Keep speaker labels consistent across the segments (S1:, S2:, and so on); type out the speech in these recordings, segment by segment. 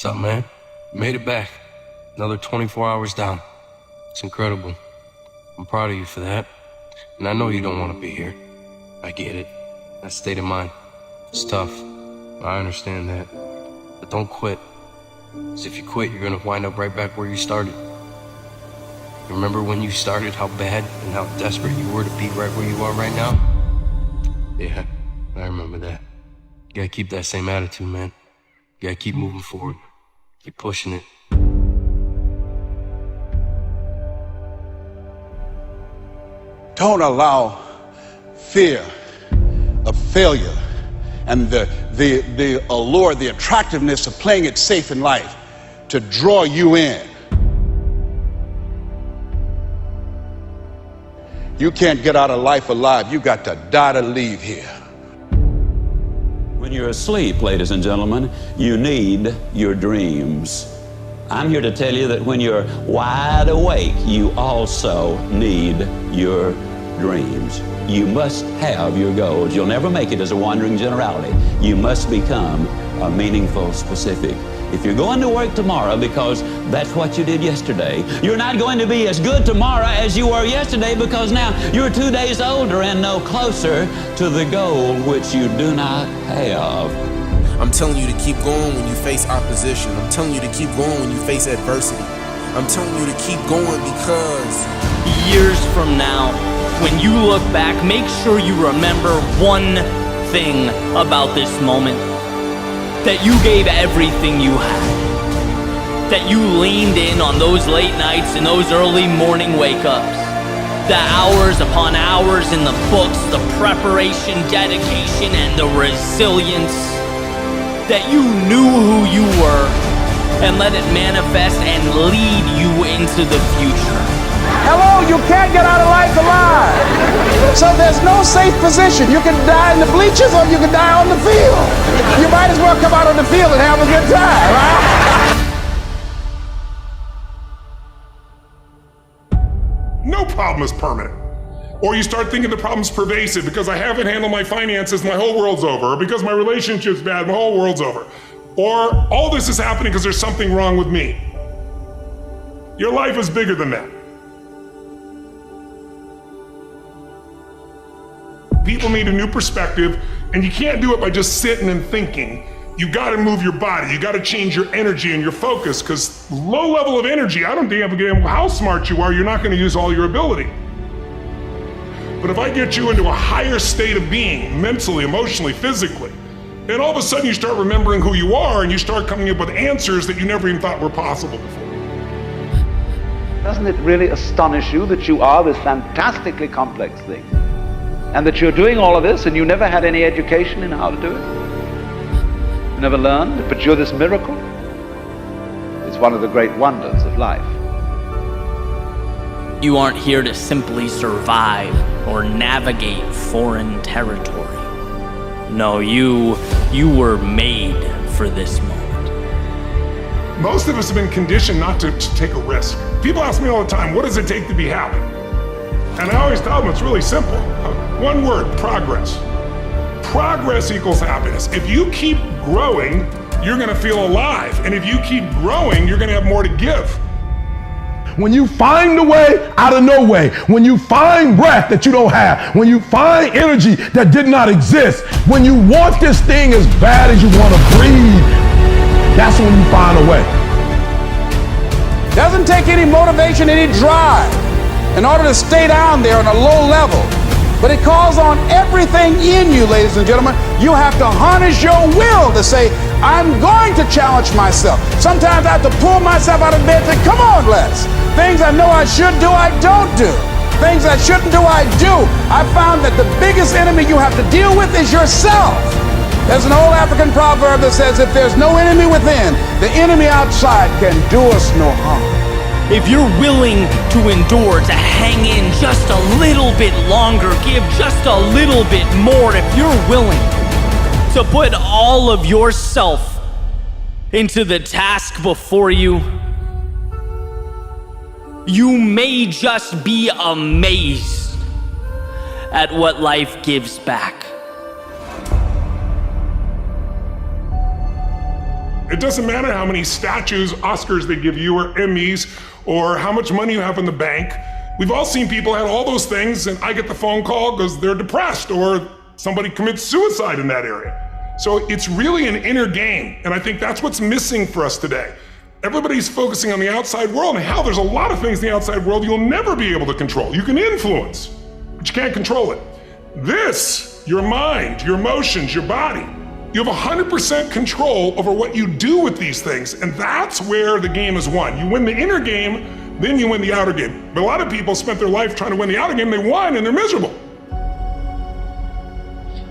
S1: What's up, man? Made it back. Another 24 hours down. It's incredible. I'm proud of you for that. And I know you don't want to be here. I get it. That state of mind. It's tough. I understand that. But don't quit. Because if you quit, you're going to wind up right back where you started. Remember when you started, how bad and how desperate you were to be right where you are right now? Yeah, I remember that. You gotta keep that same attitude, man. You gotta keep moving forward. Keep pushing it.
S2: Don't allow fear of failure and the allure, the attractiveness of playing it safe in life to draw you in. You can't get out of life alive. You got to die to leave here.
S3: When you're asleep, ladies and gentlemen, you need your dreams. I'm here to tell you that when you're wide awake, you also need your dreams. You must have your goals. You'll never make it as a wandering generality. You must become a meaningful specific. If you're going to work tomorrow because that's what you did yesterday, you're not going to be as good tomorrow as you were yesterday because now you're 2 days older and no closer to the goal which you do not have.
S4: I'm telling you to keep going when you face opposition. I'm telling you to keep going when you face adversity. I'm telling you to keep going because
S5: years from now, when you look back, make sure you remember one thing about this moment. That you gave everything you had. That you leaned in on those late nights and those early morning wake-ups. The hours upon hours in the books, the preparation, dedication, and the resilience. That you knew who you were and let it manifest and lead you into the future.
S2: Hello, you can't get out of life alive. So there's no safe position. You can die in the bleachers or you can die on the field. You might as well come out on the field and have a good time, right?
S6: No problem is permanent. Or you start thinking the problem's pervasive because I haven't handled my finances, my whole world's over. Or because my relationship's bad, my whole world's over. Or all this is happening because there's something wrong with me. Your life is bigger than that. People need a new perspective, and you can't do it by just sitting and thinking. You gotta move your body, you gotta change your energy and your focus, because low level of energy, I don't give a damn how smart you are, you're not gonna use all your ability. But if I get you into a higher state of being, mentally, emotionally, physically, then all of a sudden you start remembering who you are and you start coming up with answers that you never even thought were possible before.
S7: Doesn't it really astonish you that you are this fantastically complex thing? And that you're doing all of this and you never had any education in how to do it? You never learned, but you're this miracle? It's one of the great wonders of life.
S5: You aren't here to simply survive or navigate foreign territory. No, you were made for this moment.
S6: Most of us have been conditioned not to take a risk. People ask me all the time, what does it take to be happy? And I always tell them it's really simple. One word, progress. Progress equals happiness. If you keep growing, you're gonna feel alive. And if you keep growing, you're gonna have more to give.
S8: When you find a way out of no way, when you find breath that you don't have, when you find energy that did not exist, when you want this thing as bad as you want to breathe, that's when you find a way.
S2: Doesn't take any motivation, any drive in order to stay down there on a low level. But it calls on everything in you, ladies and gentlemen. You have to harness your will to say, I'm going to challenge myself. Sometimes I have to pull myself out of bed and say, come on, Les. Things I know I should do, I don't do. Things I shouldn't do, I do. I found that the biggest enemy you have to deal with is yourself. There's an old African proverb that says, if there's no enemy within, the enemy outside can do us no harm.
S5: If you're willing to endure, to hang in just a little bit longer, give just a little bit more, if you're willing to put all of yourself into the task before you, you may just be amazed at what life gives back.
S6: It doesn't matter how many statues, Oscars they give you, or Emmys, or how much money you have in the bank. We've all seen people have all those things, and I get the phone call because they're depressed, or somebody commits suicide in that area. So it's really an inner game, and I think that's what's missing for us today. Everybody's focusing on the outside world, and how there's a lot of things in the outside world you'll never be able to control. You can influence, but you can't control it. This, your mind, your emotions, your body, you have 100% control over what you do with these things, and that's where the game is won. You win the inner game, then you win the outer game. But a lot of people spent their life trying to win the outer game, they won, and they're miserable.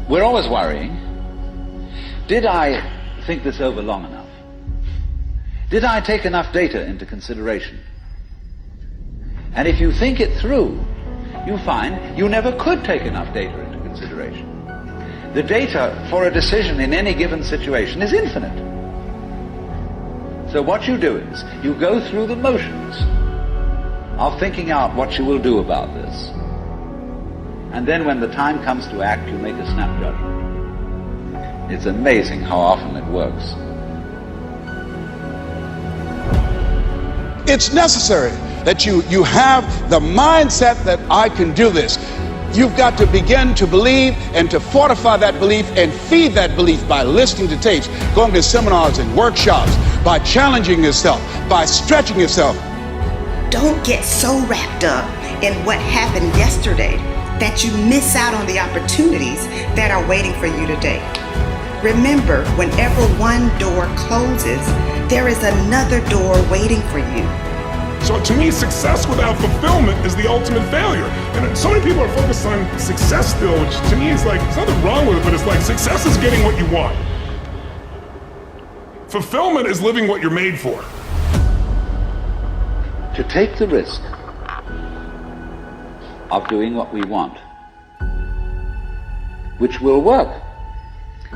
S7: We're always worrying. Did I think this over long enough? Did I take enough data into consideration? And if you think it through, you find you never could take enough data into consideration. The data for a decision in any given situation is infinite. So what you do is, you go through the motions of thinking out what you will do about this. And then when the time comes to act, you make a snap judgment. It's amazing how often it works.
S2: It's necessary that you have the mindset that I can do this. You've got to begin to believe and to fortify that belief and feed that belief by listening to tapes, going to seminars and workshops, by challenging yourself, by stretching yourself.
S9: Don't get so wrapped up in what happened yesterday that you miss out on the opportunities that are waiting for you today. Remember, whenever one door closes, there is another door waiting for you.
S6: So to me, success without fulfillment is the ultimate failure. And so many people are focused on success still, which to me is like, there's nothing wrong with it, but it's like success is getting what you want. Fulfillment is living what you're made for.
S7: To take the risk of doing what we want, which will work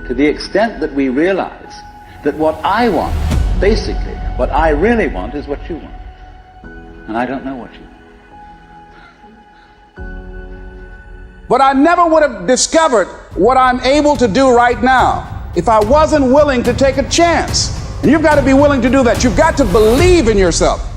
S7: to the extent that we realize that what I want, basically, what I really want is what you want. And I don't know what you want.
S2: But I never would have discovered what I'm able to do right now if I wasn't willing to take a chance. And you've got to be willing to do that. You've got to believe in yourself.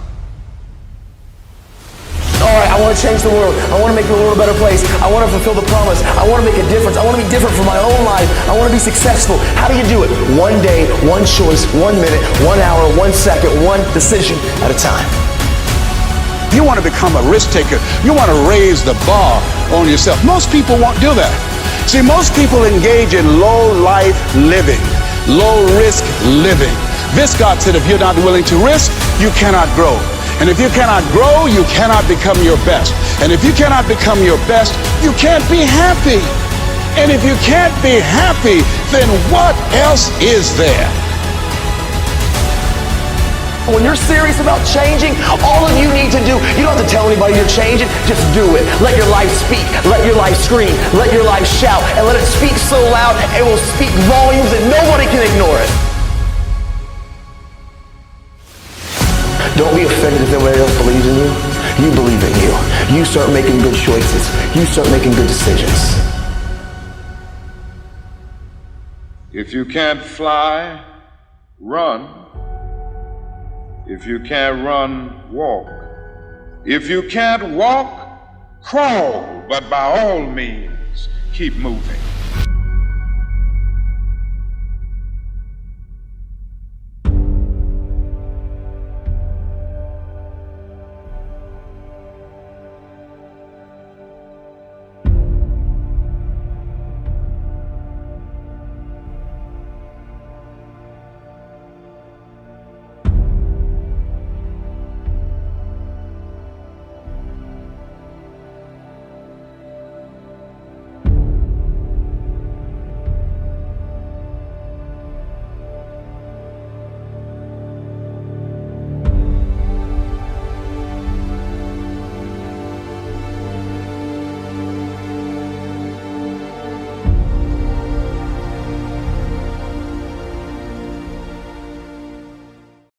S10: All right, I want to change the world. I want to make the world a better place. I want to fulfill the promise. I want to make a difference. I want to be different for my own life. I want to be successful. How do you do it? One day, one choice, 1 minute, 1 hour, 1 second, one decision at a time.
S2: You want to become a risk taker. You want to raise the bar on yourself. Most people won't do that. See, most people engage in low life living, low risk living. Viscott said if you're not willing to risk, you cannot grow. And if you cannot grow, you cannot become your best. And if you cannot become your best, you can't be happy. And if you can't be happy, then what else is there?
S10: When you're serious about changing, all of you need to do, you don't have to tell anybody you're changing, just do it. Let your life speak, let your life scream, let your life shout, and let it speak so loud it will speak volumes that nobody can ignore it. Don't be offended if nobody else believes in you. You believe in you. You start making good choices. You start making good decisions.
S11: If you can't fly, run. If you can't run, walk. If you can't walk, crawl. But by all means, keep moving.